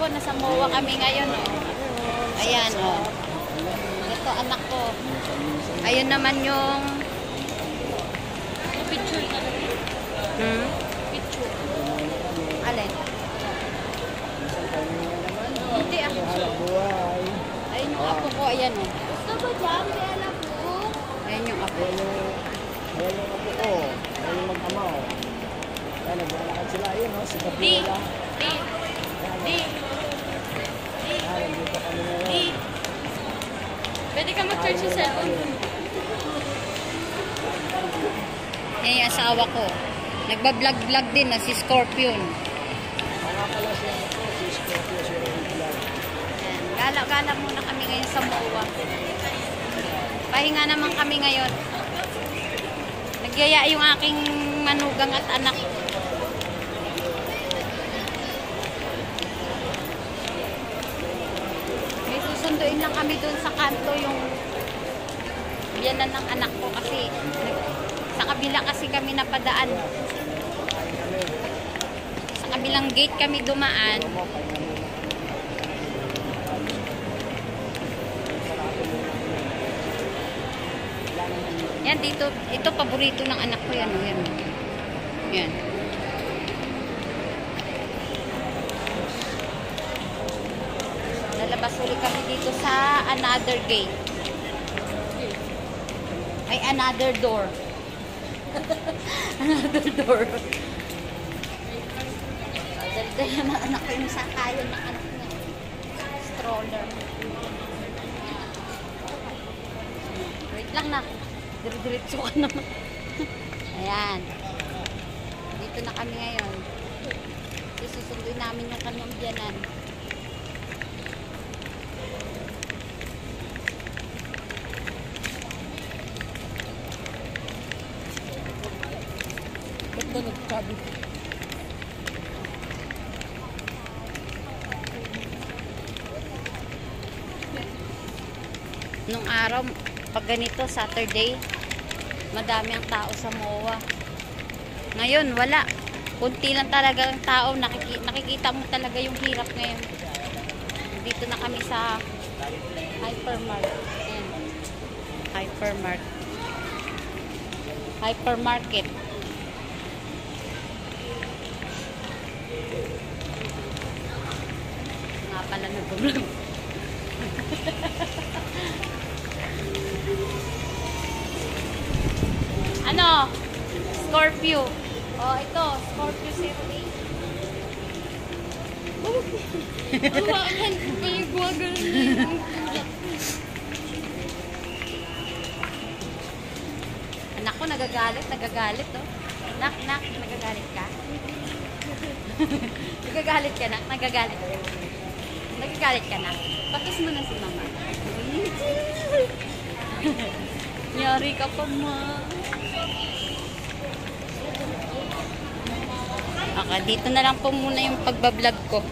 po, nasa MOA kami ngayon, oh. Ayan, oh. Ito, anak ko. Ayun naman yung... Picture na rin. Picture. Alin? Hindi, ako. Ayun yung apo ko, ayan, oh. Gusto ba dyan? May alam po. Ayan yung apo. Ayan yung apo ko. Ayan yung mag-ama, oh. Ayan, naglalakad sila. Ayun, oh. Si Di. Gabriela. Di. Di. Ayan, dito kami ngayon. Di. Pwede ka mag-charge sa cellphone. Ayan yung asawa ko. Nagbablog-vlog din na si Scorpion. Mga pala siya ito. Si Scorpio, si Rodila. Ayan. Gala-gala muna kami ngayon sa MOA. Pahinga naman kami ngayon. Nagyaya yung aking manugang at anak. May susunduin lang kami doon sa kanto yung biyanan ng anak ko kasi sa kabila kasi kami napadaan. Sa kabilang gate kami dumaan. Yan dito, ito paborito ng anak ko yan, oh, yan. Yan. Lalabas ulit kami dito sa another gate. Ay, another door. Another door. Dali-dali naman anak ko yung sakayan ng anak niya. Stroller. Wait lang na. Diretso ka naman. Ayan. Dito na kami ngayon. Susunduin namin yung kanyang biyanan. Ba't ba nagsabi? Nung araw, pag ganito, Saturday, madami ang tao sa MOA. Ngayon, wala. Kunti lang talaga ang tao. Nakikita mo talaga yung hirap ngayon. Dito na kami sa hypermarket. Ayan. Hypermarket. Hypermarket. Nga pala nag-vlog. Ano? Scorpio. Oh, ito. Scorpio 08. Hawakan ko paligwagan. Anak ko, nagagalit. Nagagalit, oh. Nak, nagagalit ka? Nagagalit ka, nak? Nagagalit ka? Nagagalit ka, nak? Pakis mo na si mama. Nyari ka pa, ma. Okay, dito na lang po muna yung pagbablog ko.